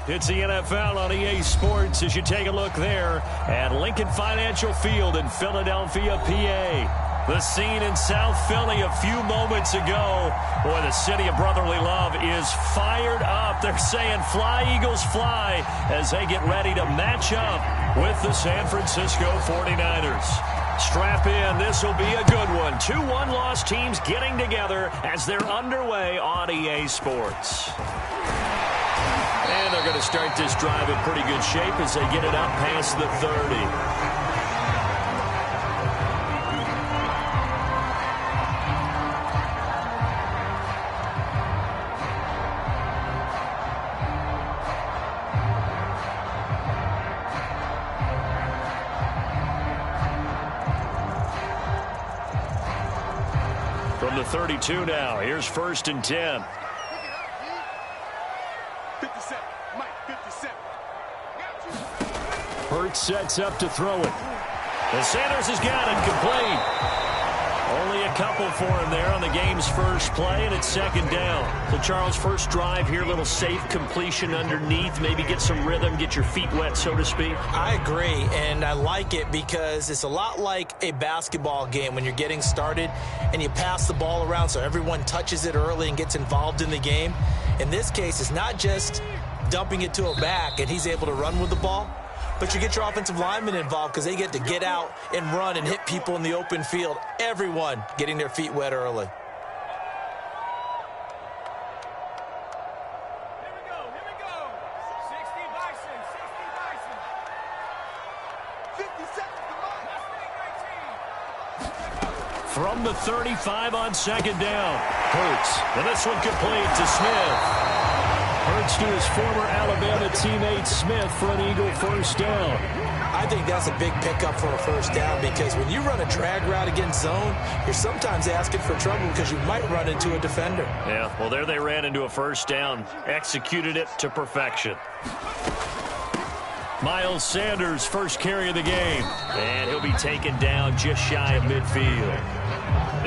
It's the NFL on EA Sports as you take a look there at Lincoln Financial Field in Philadelphia, PA. The scene in South Philly a few moments ago. Boy, the city of brotherly love is fired up. They're saying fly, Eagles, fly as they get ready to match up with the San Francisco 49ers. Strap in. This will be a good one. Two one-loss teams getting together as they're underway on EA Sports. And they're going to start this drive in pretty good shape as they get it up past the 30. From the 32 now, here's 1st and 10. 57, Mike, 57. Hurts sets up to throw it. And Sanders has got it complete. Only a couple for him there on the game's first play, and it's 2nd down. So, Charles, first drive here, little safe completion underneath, maybe get some rhythm, get your feet wet, so to speak. I agree, and I like it because it's a lot like a basketball game when you're getting started and you pass the ball around so everyone touches it early and gets involved in the game. In this case, it's not just dumping it to a back and he's able to run with the ball, but you get your offensive linemen involved because they get to get out and run and hit people in the open field. Everyone getting their feet wet early. Here we go. 60 Bison, 50 seconds to run. From the 35 on 2nd down. Hurts. And this one complete to Smith. Hurts to his former Alabama teammate Smith for an Eagle 1st down. I think that's a big pickup for a 1st down because when you run a drag route against zone, you're sometimes asking for trouble because you might run into a defender. Yeah, well, there they ran into a 1st down. Executed it to perfection. Miles Sanders, first carry of the game. And he'll be taken down just shy of midfield.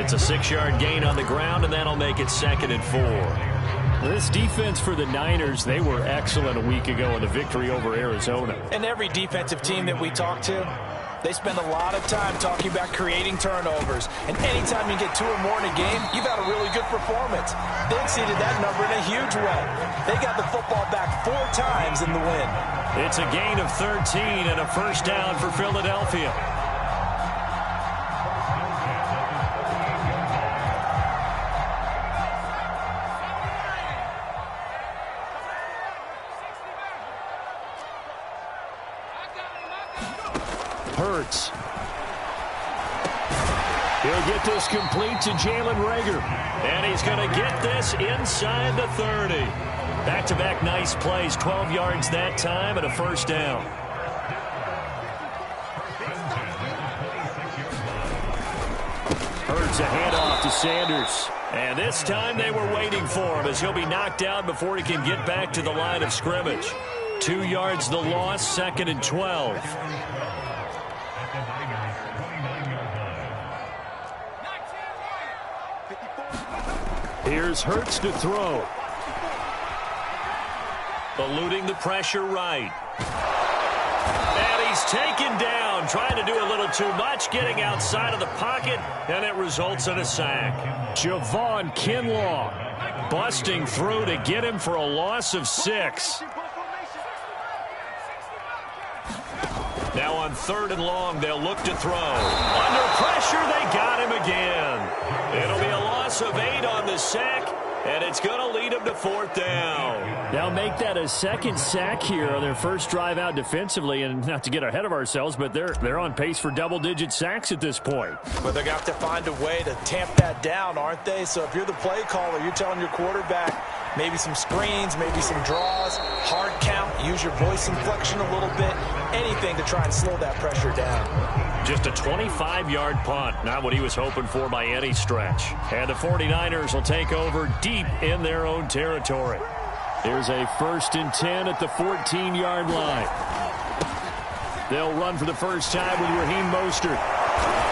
It's a 6-yard gain on the ground, and that'll make it 2nd and 4. This defense for the Niners, they were excellent a week ago in the victory over Arizona. And every defensive team that we talk to, they spend a lot of time talking about creating turnovers. And anytime you get 2 or more in a game, you've had a really good performance. They exceeded that number in a huge way. They got the football back 4 times in the win. It's a gain of 13 and a 1st down for Philadelphia. Hurts. He'll get this complete to Jalen Reagor. And he's going to get this inside the 30. Back-to-back nice plays, 12 yards that time and a 1st down. Hurts a handoff to Sanders. And this time they were waiting for him as he'll be knocked down before he can get back to the line of scrimmage. 2 yards the loss, 2nd and 12. Here's Hurts to throw. Eluding the pressure right. And he's taken down, trying to do a little too much, getting outside of the pocket, and it results in a sack. Javon Kinlaw busting through to get him for a loss of 6. Now on 3rd and long, they'll look to throw. Under pressure, they got him again. It'll be a loss of 8 on the sack, and it's going to lead them to 4th down. Now make that a 2nd sack here on their first drive out defensively, and not to get ahead of ourselves, but they're on pace for double-digit sacks at this point. But they're going to have to find a way to tamp that down, aren't they? So if you're the play caller, you're telling your quarterback maybe some screens, maybe some draws, hard count, use your voice inflection a little bit, anything to try and slow that pressure down. Just a 25-yard punt, not what he was hoping for by any stretch. And the 49ers will take over deep in their own territory. Here's a 1st and 10 at the 14-yard line. They'll run for the first time with Raheem Mostert.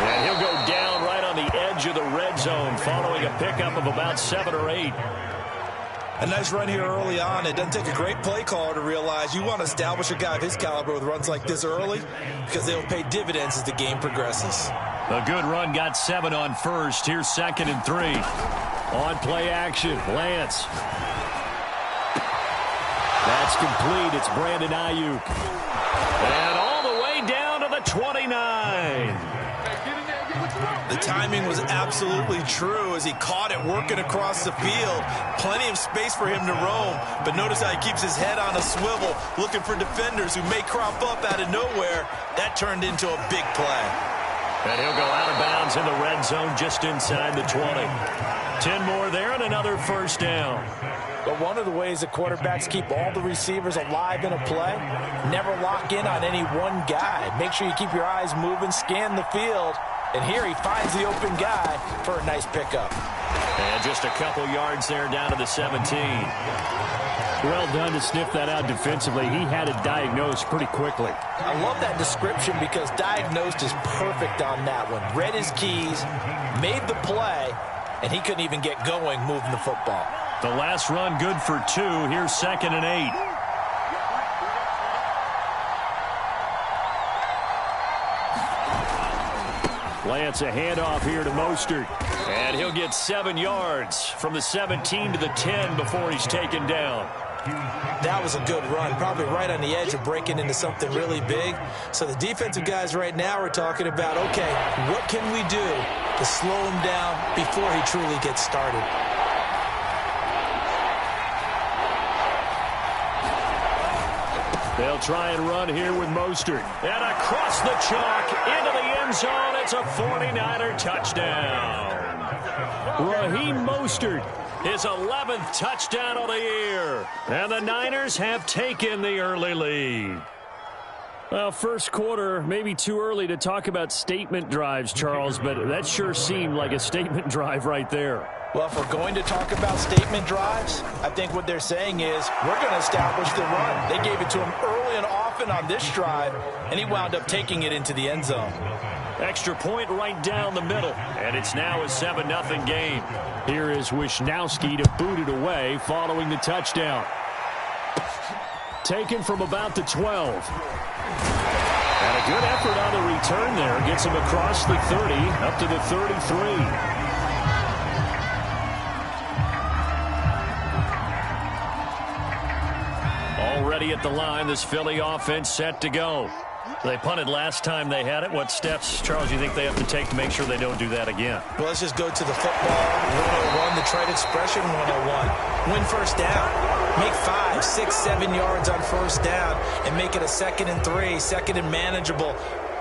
And he'll go down right on the edge of the red zone following a pickup of about 7 or 8. A nice run here early on. It doesn't take a great play caller to realize you want to establish a guy of his caliber with runs like this early because they'll pay dividends as the game progresses. A good run got 7 on first. Here's 2nd and 3. On play action, Lance. That's complete. It's Brandon Ayuk. And all the way down to the 29. The timing was absolutely true as he caught it working across the field. Plenty of space for him to roam, but notice how he keeps his head on a swivel, looking for defenders who may crop up out of nowhere. That turned into a big play. And he'll go out of bounds in the red zone just inside the 20. 10 more there and another first down. But one of the ways the quarterbacks keep all the receivers alive in a play, never lock in on any one guy. Make sure you keep your eyes moving, scan the field. And here he finds the open guy for a nice pickup. And just a couple yards there down to the 17. Well done to sniff that out defensively. He had it diagnosed pretty quickly. I love that description because diagnosed is perfect on that one. Read his keys, made the play, and he couldn't even get going moving the football. The last run good for 2. Here's 2nd and 8. Lance, a handoff here to Mostert. And he'll get 7 yards from the 17 to the 10 before he's taken down. That was a good run, probably right on the edge of breaking into something really big. So the defensive guys right now are talking about, okay, what can we do to slow him down before he truly gets started? They'll try and run here with Mostert. And across the chalk into the end zone. It's a 49er touchdown. Raheem Mostert, his 11th touchdown of the year. And the Niners have taken the early lead. Well, first quarter, maybe too early to talk about statement drives, Charles, but that sure seemed like a statement drive right there. Well, if we're going to talk about statement drives, I think what they're saying is we're going to establish the run. They gave it to him early and often on this drive, and he wound up taking it into the end zone. Extra point right down the middle, and it's now a 7-0 game. Here is Wisnowski to boot it away following the touchdown. Taken from about the 12. And a good effort on the return there. Gets him across the 30, up to the 33. Already at the line, this Philly offense set to go. They punted last time they had it. What steps, Charles, you think they have to take to make sure they don't do that again? Well, let's just go to the football 101, the trade expression 101. Win first down. Make 5, 6, 7 yards on first down and make it a 2nd and 3, 2nd and manageable.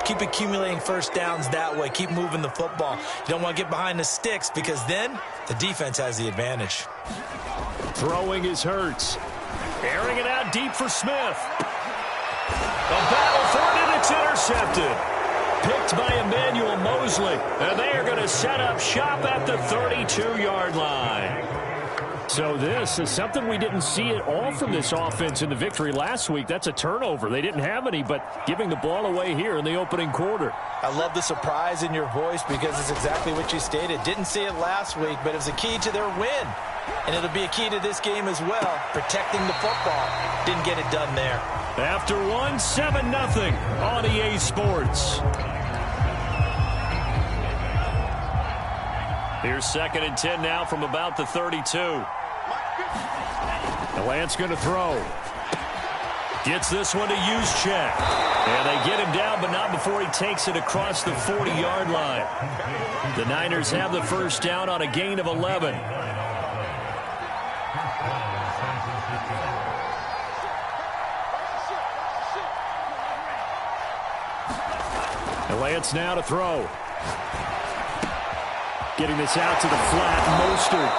Keep accumulating first downs that way. Keep moving the football. You don't want to get behind the sticks because then the defense has the advantage. Throwing is Hurts. Airing it out deep for Smith. A battle for it, and it's intercepted. Picked by Emmanuel Mosley. And they are going to set up shop at the 32-yard line. So this is something we didn't see at all from this offense in the victory last week. That's a turnover. They didn't have any, but giving the ball away here in the opening quarter. I love the surprise in your voice because it's exactly what you stated. Didn't see it last week, but it was a key to their win. And it'll be a key to this game as well, protecting the football. Didn't get it done there. After 7-0 on EA Sports. Here's 2nd and 10 now from about the 32. Lance going to throw. Gets this one to Juszczyk. And they get him down, but not before he takes it across the 40-yard line. The Niners have the first down on a gain of 11. Lance now to throw. Getting this out to the flat, Mostert.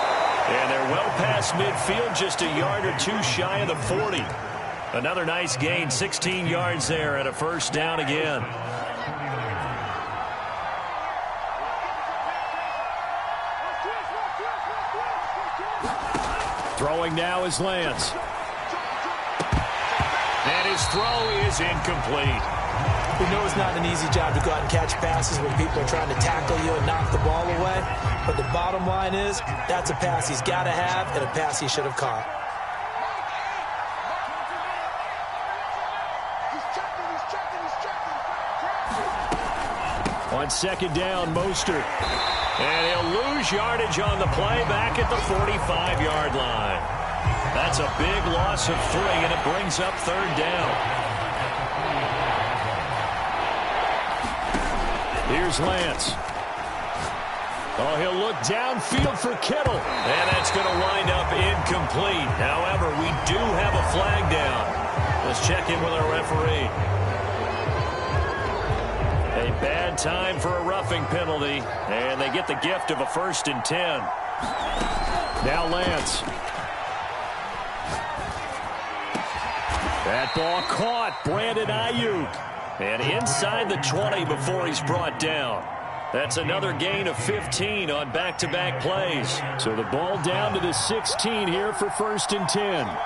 And they're well past midfield, just a yard or two shy of the 40. Another nice gain, 16 yards there and a first down again. Throwing now is Lance. And his throw is incomplete. We know it's not an easy job to go out and catch passes when people are trying to tackle you and knock the ball away. But the bottom line is, that's a pass he's got to have and a pass he should have caught. On second down, Mostert. And he'll lose yardage on the play back at the 45-yard line. That's a big loss of 3, and it brings up third down. Here's Lance. Oh, he'll look downfield for Kittle. And that's going to wind up incomplete. However, we do have a flag down. Let's check in with our referee. A bad time for a roughing penalty, and they get the gift of a 1st and 10. Now Lance. That ball caught. Brandon Ayuk. And inside the 20 before he's brought down. That's another gain of 15 on back-to-back plays. So the ball down to the 16 here for 1st and 10.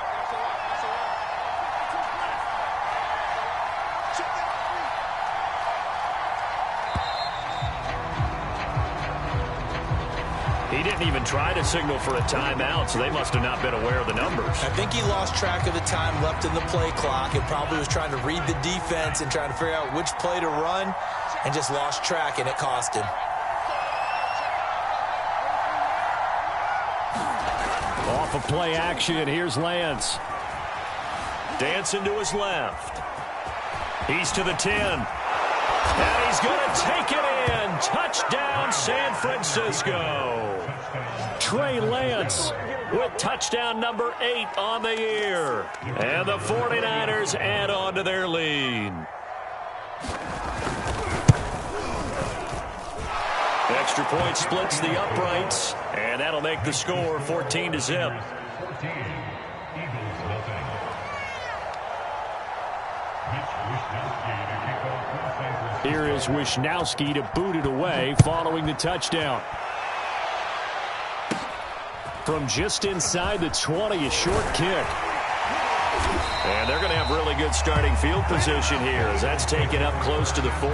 He didn't even try to signal for a timeout, so they must have not been aware of the numbers. I think he lost track of the time left in the play clock and probably was trying to read the defense and trying to figure out which play to run and just lost track, and it cost him. Off of play action, here's Lance. Dancing to his left. He's to the 10. And he's going to take it in. Touchdown, San Francisco. Trey Lance with touchdown number 8 on the year. And the 49ers add on to their lead. Extra point splits the uprights, and that'll make the score 14-0. Here is Wisnowski to boot it away following the touchdown. From just inside the 20, a short kick. And they're going to have really good starting field position here as that's taken up close to the 40.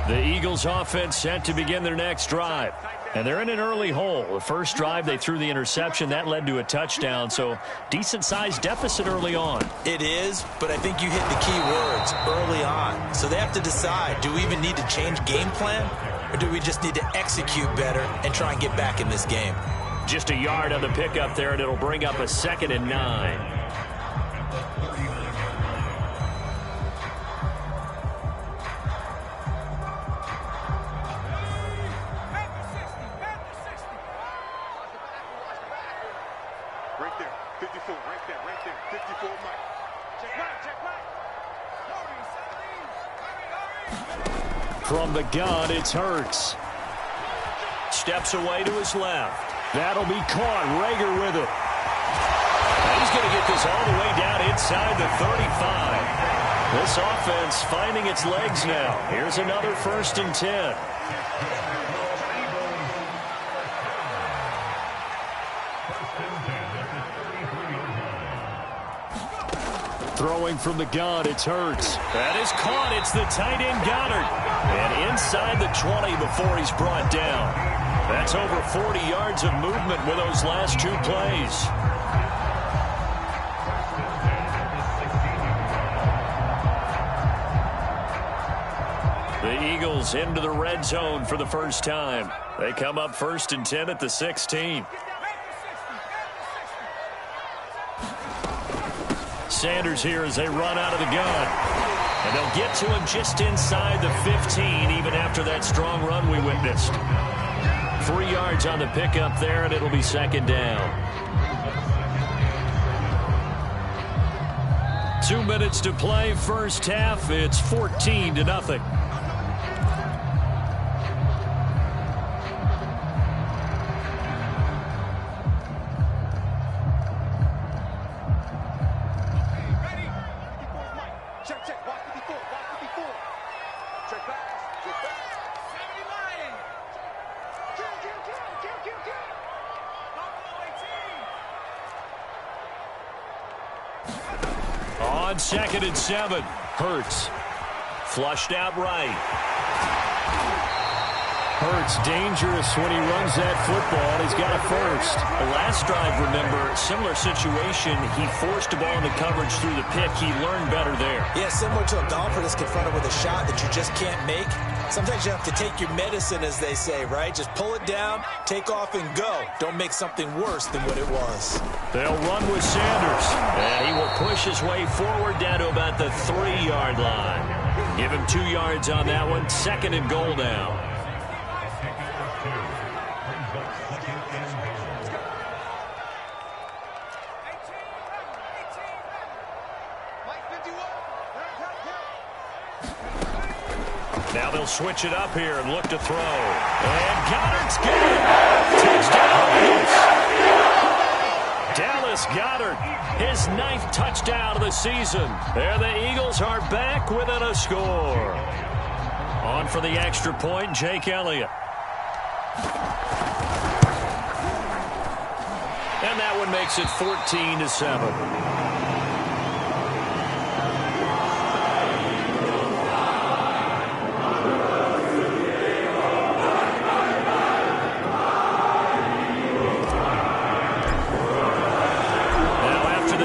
The Eagles offense set to begin their next drive. And they're in an early hole. The first drive, they threw the interception. That led to a touchdown, so decent-sized deficit early on. It is, but I think you hit the key words, early on. So they have to decide, do we even need to change game plan, or do we just need to execute better and try and get back in this game? Just a yard on the pickup there, and it'll bring up a 2nd and 9. From the gun, it's Hurts. Steps away to his left. That'll be caught. Rager with it. And he's going to get this all the way down inside the 35. This offense finding its legs now. Here's another 1st and 10. Throwing from the gun, it's Hurts. That is caught. It's the tight end Goddard. And inside the 20 before he's brought down. That's over 40 yards of movement with those last 2 plays. The Eagles into the red zone for the first time. They come up 1st and 10 at the 16. Sanders here as they run out of the gun. And they'll get to him just inside the 15, even after that strong run we witnessed. 3 yards on the pickup there, and it'll be 2nd down. 2 minutes to play, first half. It's 14-0. on 2nd and 7. Hurts. Flushed out right. Hurts dangerous when he runs that football. He's got a first. The last drive, remember, similar situation. He forced the ball in the coverage through the pick. He learned better there. Yeah, similar to a golfer that's confronted with a shot that you just can't make. Sometimes you have to take your medicine, as they say, right? Just pull it down, take off, and go. Don't make something worse than what it was. They'll run with Sanders, and he will push his way forward down to about the 3-yard line. Give him 2 yards on that one. 2nd and goal now. Now they'll switch it up here and look to throw. And Goddard's got it. Touchdown. Dallas Goedert, his 9th touchdown of the season. There the Eagles are back within a score. On for the extra point, Jake Elliott. And that one makes it 14-7.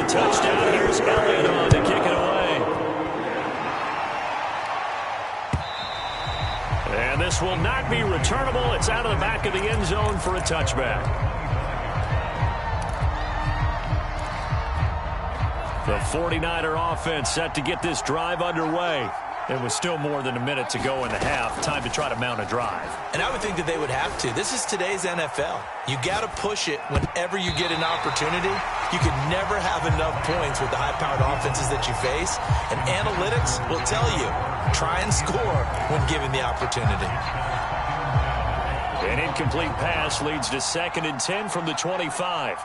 Touchdown. Here's Elliott on to kick it away. And this will not be returnable. It's out of the back of the end zone for a touchback. The 49er offense set to get this drive underway. It was still more than a minute to go in the half. Time to try to mount a drive. And I would think that they would have to. This is today's NFL. You got to push it whenever you get an opportunity. You can never have enough points with the high-powered offenses that you face. And analytics will tell you, try and score when given the opportunity. An incomplete pass leads to 2nd and 10 from the 25.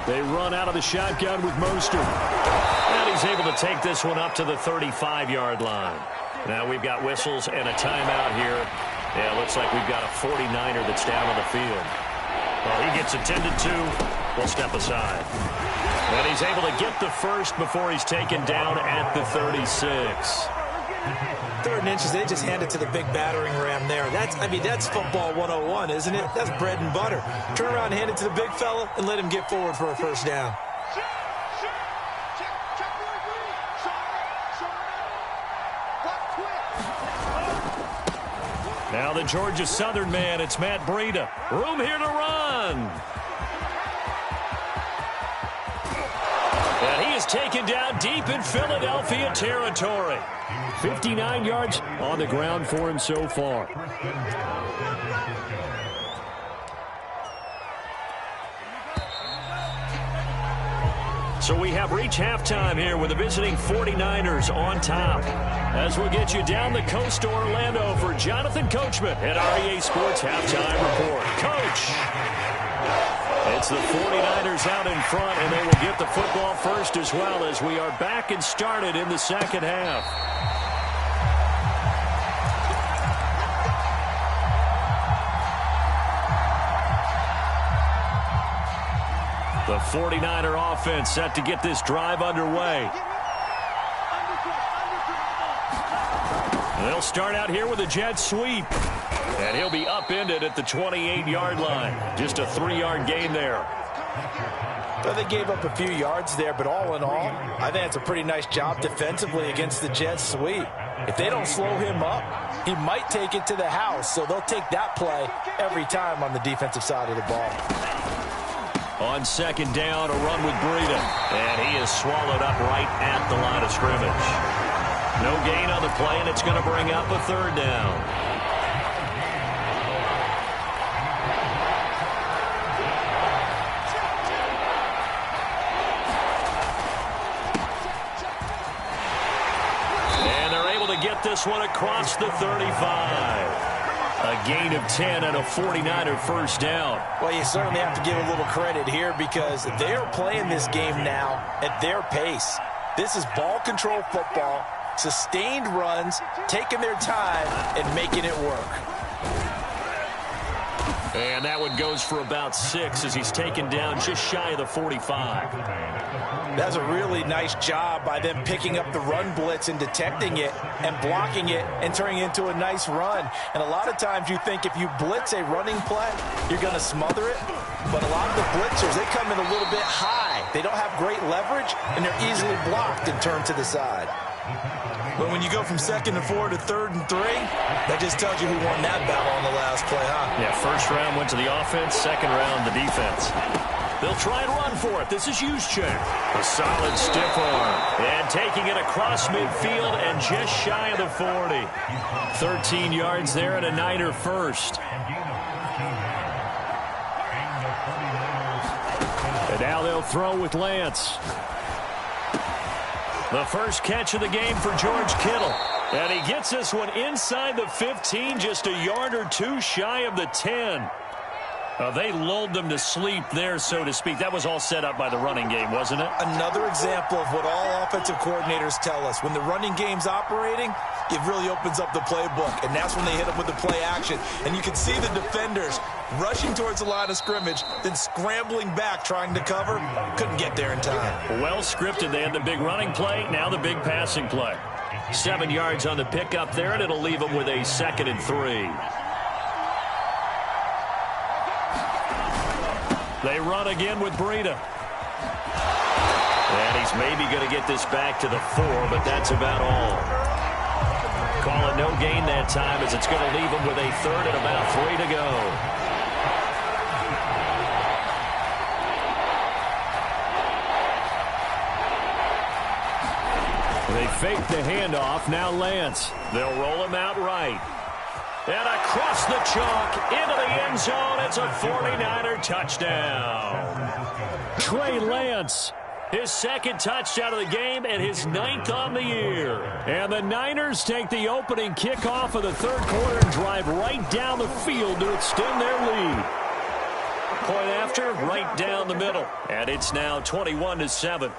They run out of the shotgun with Mostert. And he's able to take this one up to the 35-yard line. Now we've got whistles and a timeout here. Yeah, it looks like we've got a 49er that's down on the field. Well, he gets attended to. We'll step aside. And he's able to get the first before he's taken down at the 36. 3rd and inches, they just hand it to the big battering ram there. That's football 101, isn't it? That's bread and butter. Turn around and hand it to the big fella and let him get forward for a first down. Now the Georgia Southern man, it's Matt Breida. Room here to run. And he is taken down deep in Philadelphia territory. 59 yards on the ground for him so far. So we have reached halftime here with the visiting 49ers on top. As we'll get you down the coast to Orlando for Jonathan Coachman at REA Sports Halftime Report. Coach! It's the 49ers out in front, and they will get the football first as well as we are back and started in the second half. The 49er offense set to get this drive underway. They'll start out here with a jet sweep. And he'll be upended at the 28-yard line. Just a 3-yard gain there. Well, they gave up a few yards there, but all in all, I think it's a pretty nice job defensively against the jet sweep. If they don't slow him up, he might take it to the house. So they'll take that play every time on the defensive side of the ball. On second down, a run with Breida. And he is swallowed up right at the line of scrimmage. No gain on the play, and it's going to bring up a 3rd down. And they're able to get this one across the 35. A gain of 10 and a 49er first down. Well, you certainly have to give a little credit here because they're playing this game now at their pace. This is ball control football, sustained runs, taking their time and making it work. And that one goes for about 6 as he's taken down just shy of the 45. That's a really nice job by them picking up the run blitz and detecting it and blocking it and turning it into a nice run. And a lot of times you think if you blitz a running play, you're going to smother it. But a lot of the blitzers, they come in a little bit high. They don't have great leverage, and they're easily blocked and turned to the side. But when you go from 2nd and 4 to 3rd and 3, that just tells you who won that battle on the last play, huh? Yeah, first round went to the offense, second round the defense. They'll try and run for it. This is Juszczyk. A solid stiff arm. And taking it across midfield and just shy of the 40. 13 yards there and a Niner first. And now they'll throw with Lance. The first catch of the game for George Kittle. And he gets this one inside the 15, just a yard or two shy of the 10. They lulled them to sleep there, so to speak. That was all set up by the running game, wasn't it? Another example of what all offensive coordinators tell us. When the running game's operating, it really opens up the playbook, and that's when they hit them with the play action. And you can see the defenders rushing towards the line of scrimmage, then scrambling back, trying to cover. Couldn't get there in time. Well scripted. They had the big running play, now the big passing play. 7 yards on the pickup there, and it'll leave them with a 2nd and 3. They run again with Breida. And he's maybe going to get this back to the 4, but that's about all. Call it no gain that time as it's going to leave him with a 3rd and about 3 to go. They fake the handoff. Now Lance. They'll roll him out right. And across the chalk, into the end zone, it's a 49er touchdown. Trey Lance, his 2nd touchdown of the game and his 9th on the year. And the Niners take the opening kickoff of the 3rd quarter and drive right down the field to extend their lead. Point after, right down the middle. And it's now 21-7.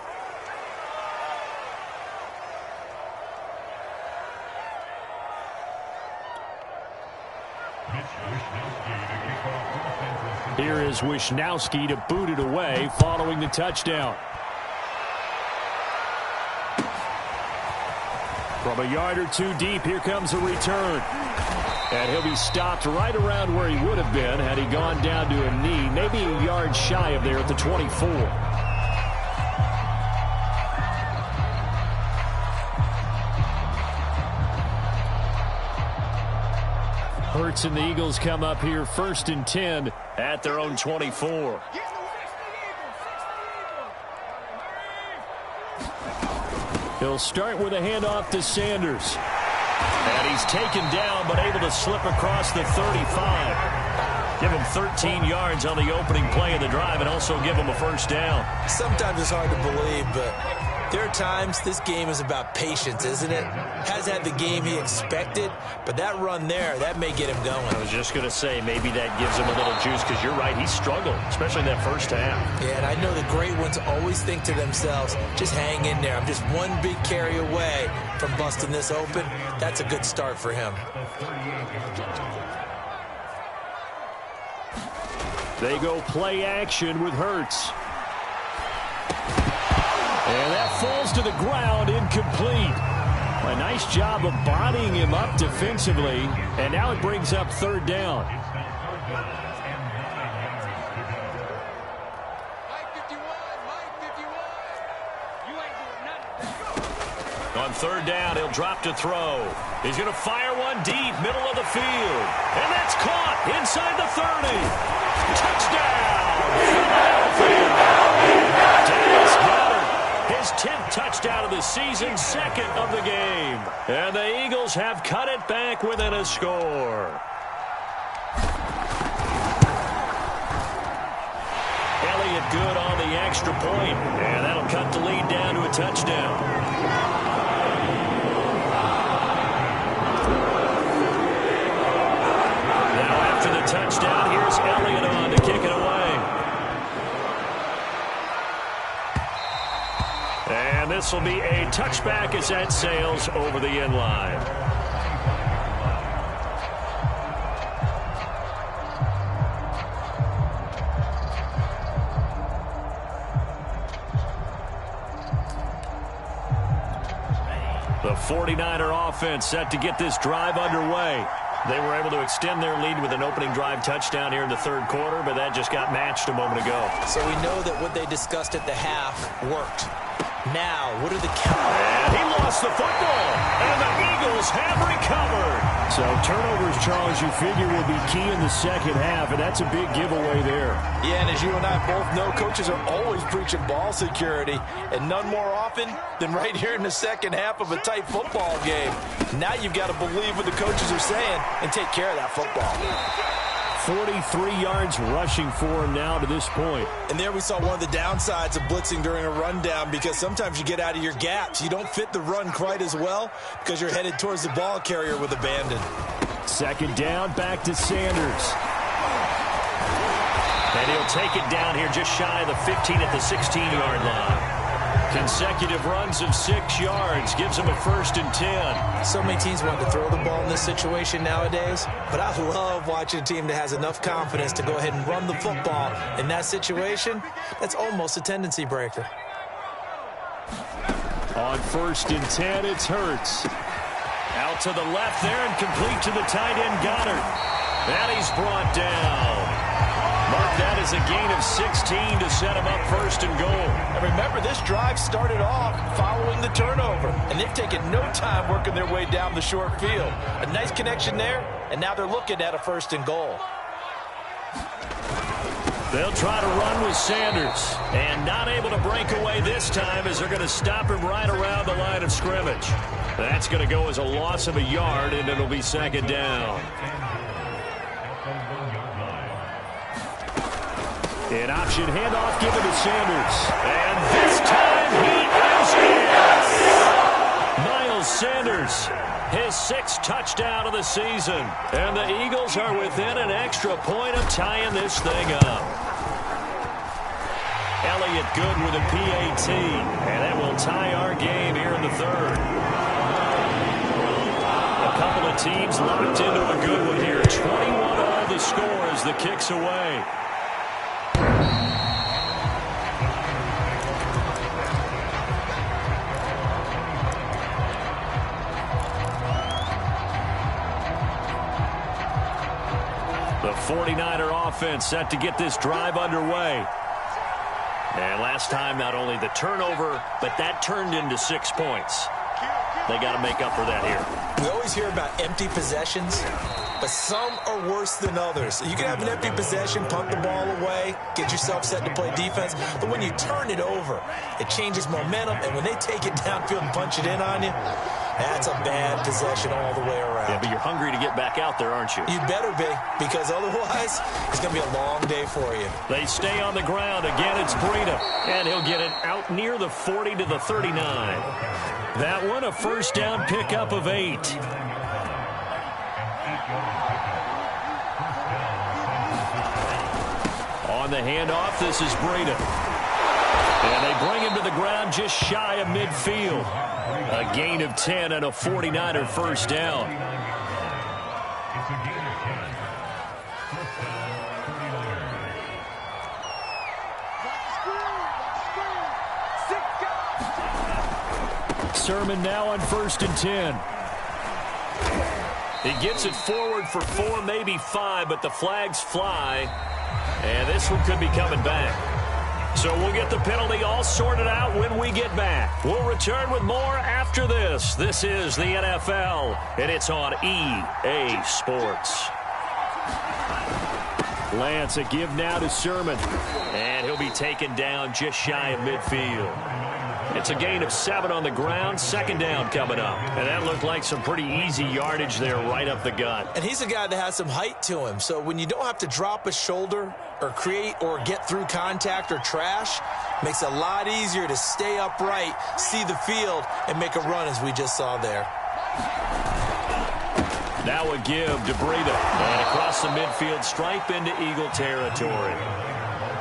Here is Wishnowsky to boot it away following the touchdown. From a yard or two deep, here comes a return. And he'll be stopped right around where he would have been had he gone down to a knee, maybe a yard shy of there at the 24. Hurts and the Eagles come up here 1st and 10 at their own 24. He'll start with a handoff to Sanders. And he's taken down but able to slip across the 35. Give him 13 yards on the opening play of the drive and also give him a 1st down. Sometimes it's hard to believe, but there are times this game is about patience, isn't it? Has had the game he expected, but that run there, that may get him going. I was just going to say, maybe that gives him a little juice because you're right, he struggled, especially in that 1st half. Yeah, and I know the great ones always think to themselves, just hang in there. I'm just one big carry away from busting this open. That's a good start for him. They go play action with Hurts. And that falls to the ground, incomplete. A nice job of bodying him up defensively, and now it brings up 3rd down. On 3rd down, he'll drop to throw. He's going to fire one deep, middle of the field. And that's caught inside the 30. Touchdown! Dallas Goedert, his 10th touchdown of the season, 2nd of the game. And the Eagles have cut it back within a score. Elliott good on the extra point, and that'll cut the lead down to a touchdown. Touchdown. Here's Elliott on to kick it away. And this will be a touchback as that sails over the end line. The 49er offense set to get this drive underway. They were able to extend their lead with an opening drive touchdown here in the third quarter, but that just got matched a moment ago. So we know that what they discussed at the half worked. Now, what are the And he lost the football, and the Eagles have recovered. So turnovers, Charles, you figure will be key in the second half, and that's a big giveaway there. Yeah, and as you and I both know, coaches are always preaching ball security, and none more often than right here in the second half of a tight football game. Now you've got to believe what the coaches are saying and take care of that football. 43 yards rushing for him now to this point. And there we saw one of the downsides of blitzing during a rundown, because sometimes you get out of your gaps. You don't fit the run quite as well because you're headed towards the ball carrier with abandon. Second down, back to Sanders. And he'll take it down here just shy of the 15 at the 16-yard line. Consecutive runs of 6 yards gives him a 1st and 10. So many teams want to throw the ball in this situation nowadays, but I love watching a team that has enough confidence to go ahead and run the football. In that situation, that's almost a tendency breaker. On 1st and 10, it's Hurts. Out to the left there and complete to the tight end Goddard. And he's brought down. Mark that as a gain of 16 to set him up 1st and goal. And remember, this drive started off following the turnover, and they've taken no time working their way down the short field. A nice connection there, and now they're looking at a 1st and goal. They'll try to run with Sanders, and not able to break away this time as they're going to stop him right around the line of scrimmage. That's going to go as a loss of a yard, and it'll be 2nd down. An option handoff given to Sanders. And this time he is in. Miles Sanders, his 6th touchdown of the season. And the Eagles are within an extra point of tying this thing up. Elliott good with a PAT. And that will tie our game here in the third. A couple of teams locked into a good one here. 21-all the score as the kick's away. The 49er offense set to get this drive underway. And last time, not only the turnover, but that turned into 6 points. They got to make up for that here. We always hear about empty possessions, but some are worse than others. You can have an empty possession, punt the ball away, get yourself set to play defense, but when you turn it over, it changes momentum, and when they take it downfield and punch it in on you, that's a bad possession all the way around. Yeah, but you're hungry to get back out there, aren't you? You better be, because otherwise, it's going to be a long day for you. They stay on the ground. Again, it's Breida, and he'll get it out near the 40 to the 39. That one, a 1st down pickup of 8. On the handoff, this is Breida. And they bring him to the ground just shy of midfield. A gain of 10 and a 49er 1st down. Sermon now on 1st and 10. He gets it forward for 4, maybe 5, but the flags fly. And this one could be coming back. So we'll get the penalty all sorted out when we get back. We'll return with more after this. This is the NFL, and it's on EA Sports. Lance, a give now to Sermon. And he'll be taken down just shy of midfield. It's a gain of 7 on the ground. 2nd down coming up. And that looked like some pretty easy yardage there right up the gut. And he's a guy that has some height to him. So when you don't have to drop a shoulder or create or get through contact or trash, makes it a lot easier to stay upright, see the field, and make a run as we just saw there. Now a give to Breida. And across the midfield stripe into Eagle territory.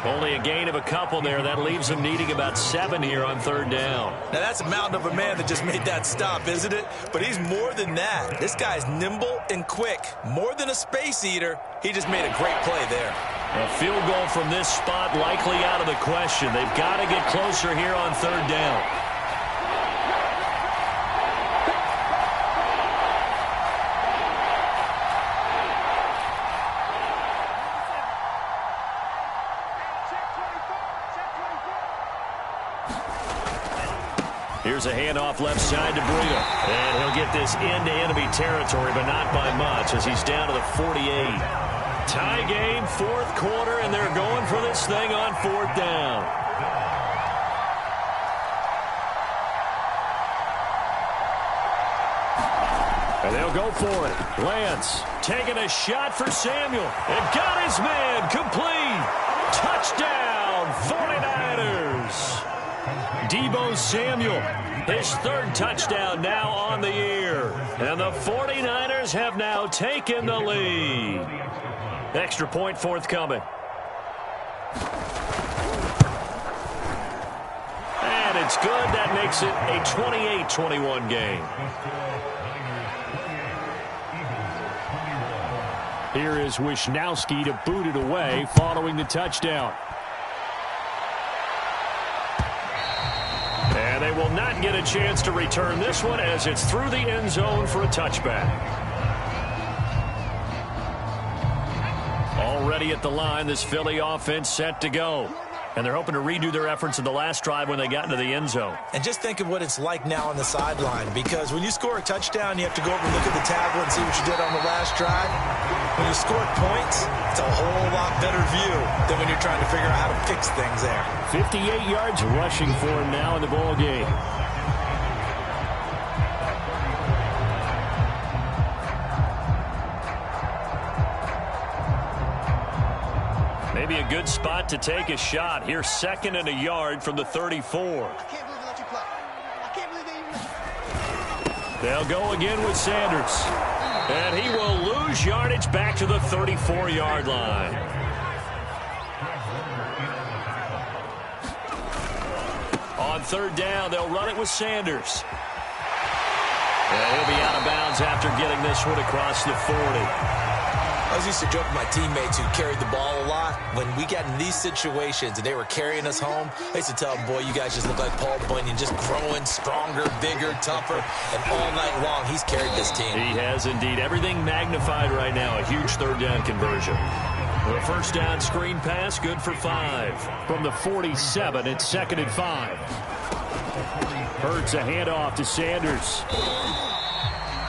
Only a gain of a couple there. That leaves them needing about 7 here on 3rd down. Now, that's a mountain of a man that just made that stop, isn't it? But he's more than that. This guy's nimble and quick. More than a space eater. He just made a great play there. A field goal from this spot likely out of the question. They've got to get closer here on 3rd down. Here's a handoff left side to Breida. And he'll get this into enemy territory, but not by much as he's down to the 48. Tie game, fourth quarter, and they're going for this thing on fourth down. And they'll go for it. Lance taking a shot for Samuel. And got his man complete. Touchdown, 49ers. Deebo Samuel, his third touchdown now on the year. And the 49ers have now taken the lead. Extra point forthcoming. And it's good. That makes it a 28-21 game. Here is Wisnowski to boot it away following the touchdown. And they will not get a chance to return this one as it's through the end zone for a touchback. Already at the line, this Philly offense set to go. And they're hoping to redo their efforts in the last drive when they got into the end zone. And just think of what it's like now on the sideline, because when you score a touchdown, you have to go over and look at the tablet and see what you did on the last drive. When you score points, it's a whole lot better view than when you're trying to figure out how to fix things there. 58 yards rushing for him now in the ball game. Maybe a good spot to take a shot. Here's second and a yard from the 34. I can't believe they let you play. I can't believe they even... They'll go again with Sanders. And he will lose yardage back to the 34-yard line. On third down, they'll run it with Sanders. And he'll be out of bounds after getting this one across the 40. I was used to joke with my teammates who carried the ball a lot. When we got in these situations and they were carrying us home, I used to tell them, boy, you guys just look like Paul Bunyan, just growing stronger, bigger, tougher, and all night long he's carried this team. He has indeed. Everything magnified right now. A huge third down conversion. The first down screen pass, good for 5. From the 47, it's 2nd and 5. Hurts a handoff to Sanders.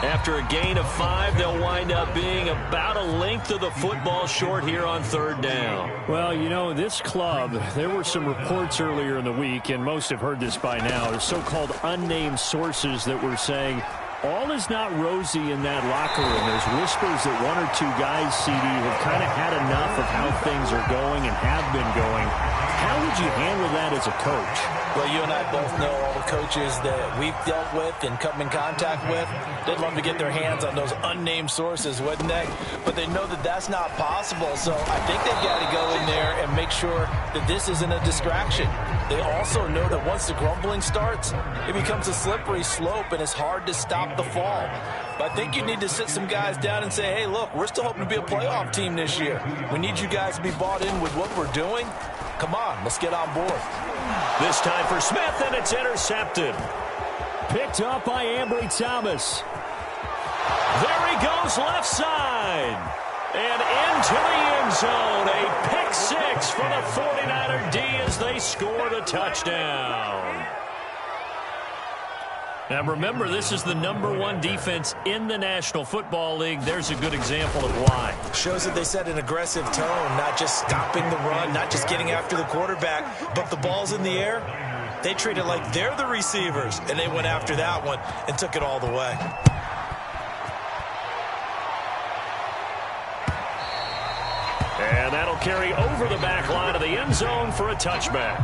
After a gain of 5, they'll wind up being about a length of the football short here on third down. Well, you know, this club, there were some reports earlier in the week, and most have heard this by now, the so-called unnamed sources that were saying all is not rosy in that locker room. There's whispers that one or two guys, CD, have kind of had enough of how things are going and have been going. How would you handle that as a coach? Well, you and I both know all the coaches that we've dealt with and come in contact with. They'd love to get their hands on those unnamed sources, wouldn't they? But they know that that's not possible, so I think they've got to go in there and make sure that this isn't a distraction. They also know that once the grumbling starts, it becomes a slippery slope and it's hard to stop the fall. But I think you need to sit some guys down and say, hey, look, we're still hoping to be a playoff team this year. We need you guys to be bought in with what we're doing. Come on, let's get on board. This time for Smith, and it's intercepted. Picked up by Ambry Thomas. There he goes left side. And into the end zone. A pick 6 for the 49er D as they score the touchdown. Now remember, this is the #1 defense in the National Football League. There's a good example of why. Shows that they set an aggressive tone, not just stopping the run, not just getting after the quarterback, but the ball's in the air. They treat it like they're the receivers, and they went after that one and took it all the way. And that'll carry over the back line of the end zone for a touchback.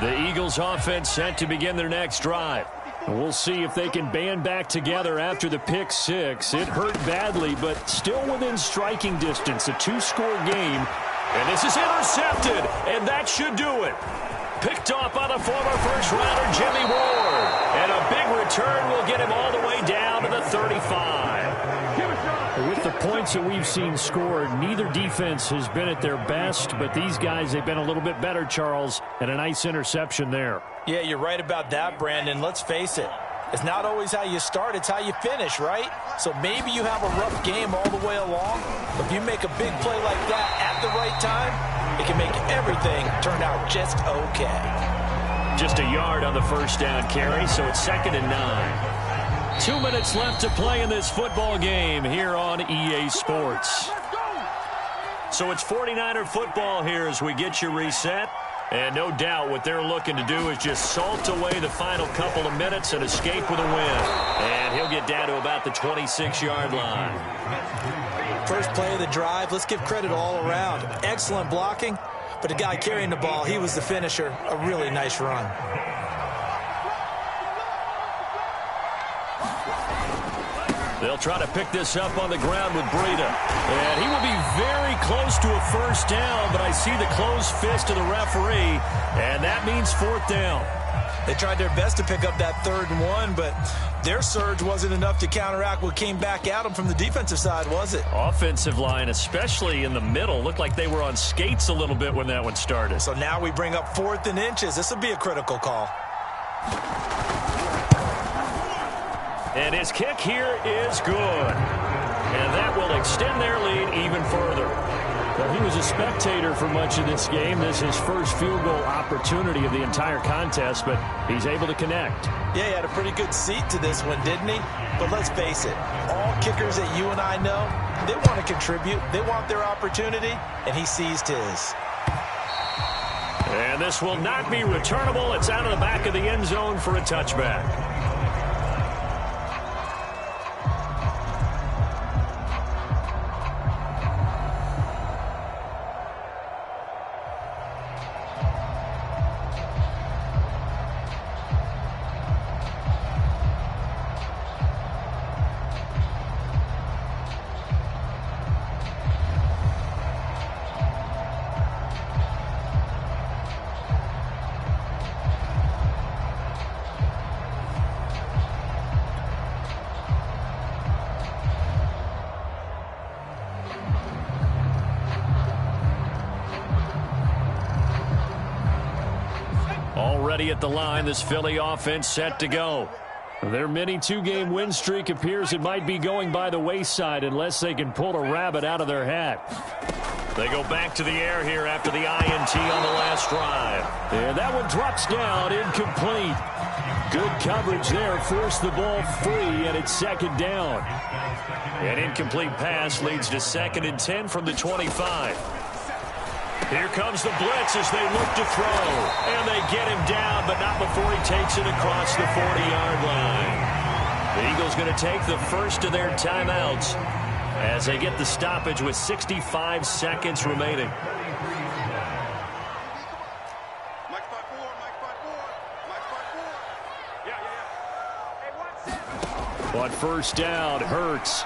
The Eagles offense set to begin their next drive. We'll see if they can band back together after the pick 6. It hurt badly, but still within striking distance. A 2-score game. And this is intercepted, and that should do it. Picked off by the former first-rounder Jimmy Ward. And a big return will get him all the way down to the 35. With the points that we've seen scored, neither defense has been at their best, but these guys, they've been a little bit better, Charles, and a nice interception there. Yeah, you're right about that, Brandon. Let's face it. It's not always how you start, it's how you finish, right? So maybe you have a rough game all the way along, but if you make a big play like that at the right time, it can make everything turn out just okay. Just a yard on the first down carry, so it's 2nd and 9. 2 minutes left to play in this football game here on EA Sports. So it's 49er football here as we get you reset. And no doubt what they're looking to do is just salt away the final couple of minutes and escape with a win. And he'll get down to about the 26-yard line. First play of the drive, let's give credit all around. Excellent blocking, but the guy carrying the ball, he was the finisher. A really nice run. They'll try to pick this up on the ground with Breida. And he will be very close to a first down, but I see the closed fist of the referee, and that means 4th down. They tried their best to pick up that 3rd and 1, but their surge wasn't enough to counteract what came back at them from the defensive side, was it? Offensive line, especially in the middle, looked like they were on skates a little bit when that one started. So now we bring up 4th and inches. This will be a critical call. And his kick here is good. And that will extend their lead even further. Well, he was a spectator for much of this game. This is his first field goal opportunity of the entire contest, but he's able to connect. Yeah, he had a pretty good seat to this one, didn't he? But let's face it, all kickers that you and I know, they want to contribute. They want their opportunity, and he seized his. And this will not be returnable. It's out of the back of the end zone for a touchback. Already at the line, this Philly offense set to go. Their mini 2-game win streak appears it might be going by the wayside unless they can pull a rabbit out of their hat. They go back to the air here after the INT on the last drive. And that one drops down, incomplete. Good coverage there, forced the ball free, and it's 2nd down. An incomplete pass leads to 2nd and 10 from the 25. Here comes the blitz as they look to throw. And they get him down, but not before he takes it across the 40-yard line. The Eagles going to take the first of their timeouts as they get the stoppage with 65 seconds remaining. On first down, Hurts.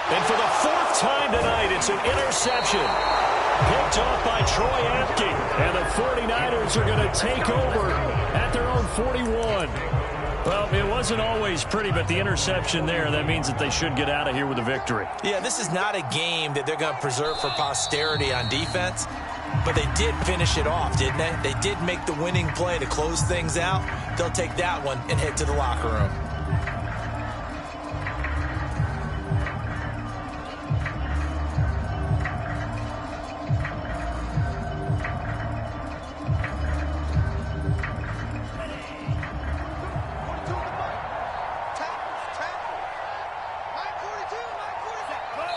And for the 4th time tonight, it's an interception. Picked off by Troy Apke. And the 49ers are going to take over at their own 41. Well, it wasn't always pretty, but the interception there, that means that they should get out of here with a victory. Yeah, this is not a game that they're going to preserve for posterity on defense, but they did finish it off, didn't they? They did make the winning play to close things out. They'll take that one and head to the locker room.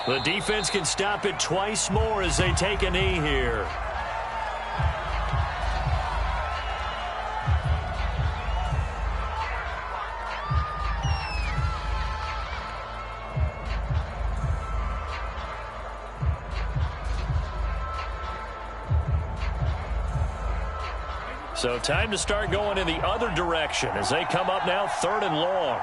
The defense can stop it twice more as they take a knee here. So time to start going in the other direction as they come up now 3rd and long.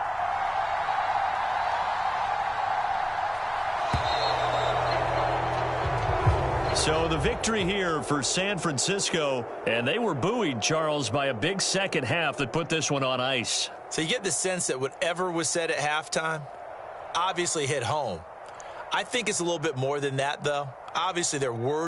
So the victory here for San Francisco, and they were buoyed, Charles, by a big second half that put this one on ice. So you get the sense that whatever was said at halftime obviously hit home. I think it's a little bit more than that, though. Obviously, there were